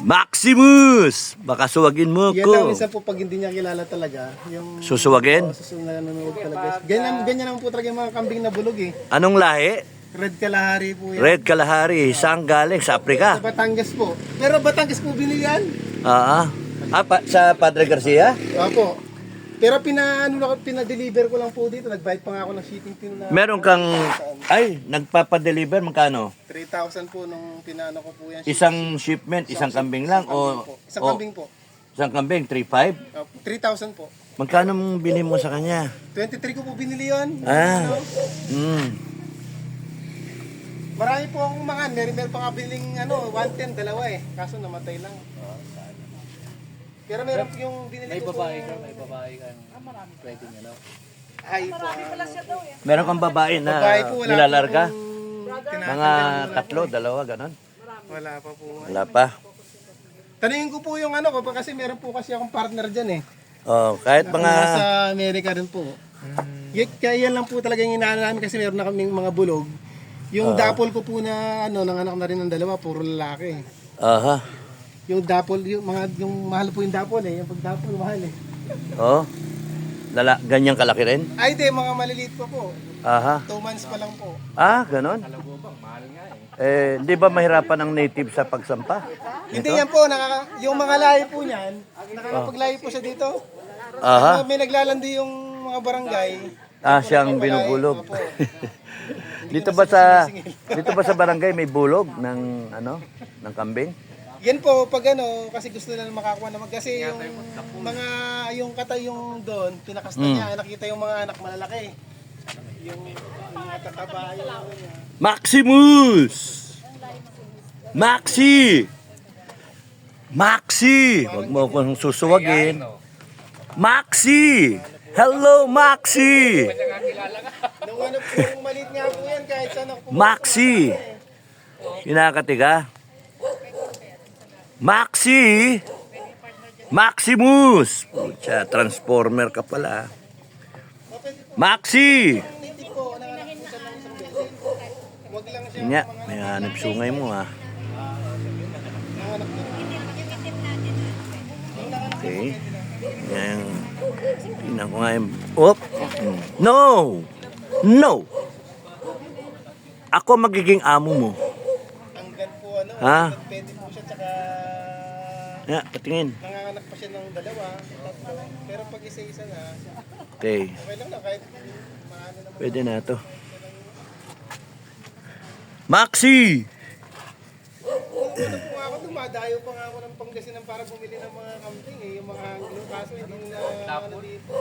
Maximus! Baka suwagin mo Yan lang ko. minsan po pag hindi niya kilala talaga. Yung, Susuwagin? nanonood talaga. Ganyan naman po talaga yung mga kambing na bulog eh. Anong lahi? Red Kalahari po yan. Red Kalahari. Saan galing? Sa Sa Afrika? Batangas po. Pero Batangas po binili yan. Sa Padre Garcia? Opo. Pero pinadeliver ko lang po dito. Nagbayad pa nga ako ng shipping fee na Meron kang... Ay, nagpapadeliver. Magkano? 3,000 po nung pinano ko po yan. Isang shipment, isang kambing lang? Isang kambing po. Isang kambing, 3,500? 3,000 po. Magkano mong bilhin mo sa kanya? 23 ko po binili yun. Marami po akong mga, meron pa nga biling 110, dalawa eh. Kaso namatay lang. Pero meron po yung binili May ko babae ka, may babae ka. Marami pwedeng Ay po. Meron kang babae na Babae po, wala nilalarga? po pong Mga tatlo, dalawa, ganon? Wala pa po. Wala pa. Tanungin ko po yung ko kasi meron po kasi akong partner dyan eh. Oh, kahit mga... Nasa Amerika rin po. Kaya yan lang po talaga yung inaano namin kasi meron na kaming mga bulog. Yung dapol ko po na nanganak na rin ng dalawa, puro lalaki. Aha. Yung dapol, yung mahal po yung dapol eh. Yung pagdapol mahal eh. Oh. Ganyang kalaki rin? Ay di, mga maliliit pa po. Aha. 2 months pa lang po. Ganon? Di ba mahirapan ang native sa pagsampa? Hindi yan po, yung mga lahi po niyan, nakakapaglahi po siya dito. Aha. May naglalandi yung mga barangay. Siyang binubulog. Opo. dito ba sa barangay may bulog ng ng kambing? Yan po pag kasi gusto nila makakuha naman kasi yung mga yung doon pinakasta niya, nakita yung mga anak malalaki. Yung mga tataba yung niya. Maximus! Maxi! Huwag mo akong susuwagin. Maxi! Hello, Maxi! Nung po maliit nga po yan kahit saan ako Maxi! Kinakatiga? Maxi! Maximus! Pucha, transformer ka pala. Maxi! native po, nanganak po siya ng isang beses. Wag lang siya Nya, may hanap sungay mo ha. Okay. Yan. Tingnan ko nga yung... No! No! Ako magiging amo mo. hanggang po pwede po siya tsaka Patingin. nanganganak pa siya ng dalawa, tatlo. Pero pag isa-isa na, Okay. okay lang na kahit maano naman. Pwede na to. Maxi! Una po ako, dumadayo pa nga ako ng Pangasinan para bumili ng mga kambing eh. Yung mga Anglo, kaso hindi na dito.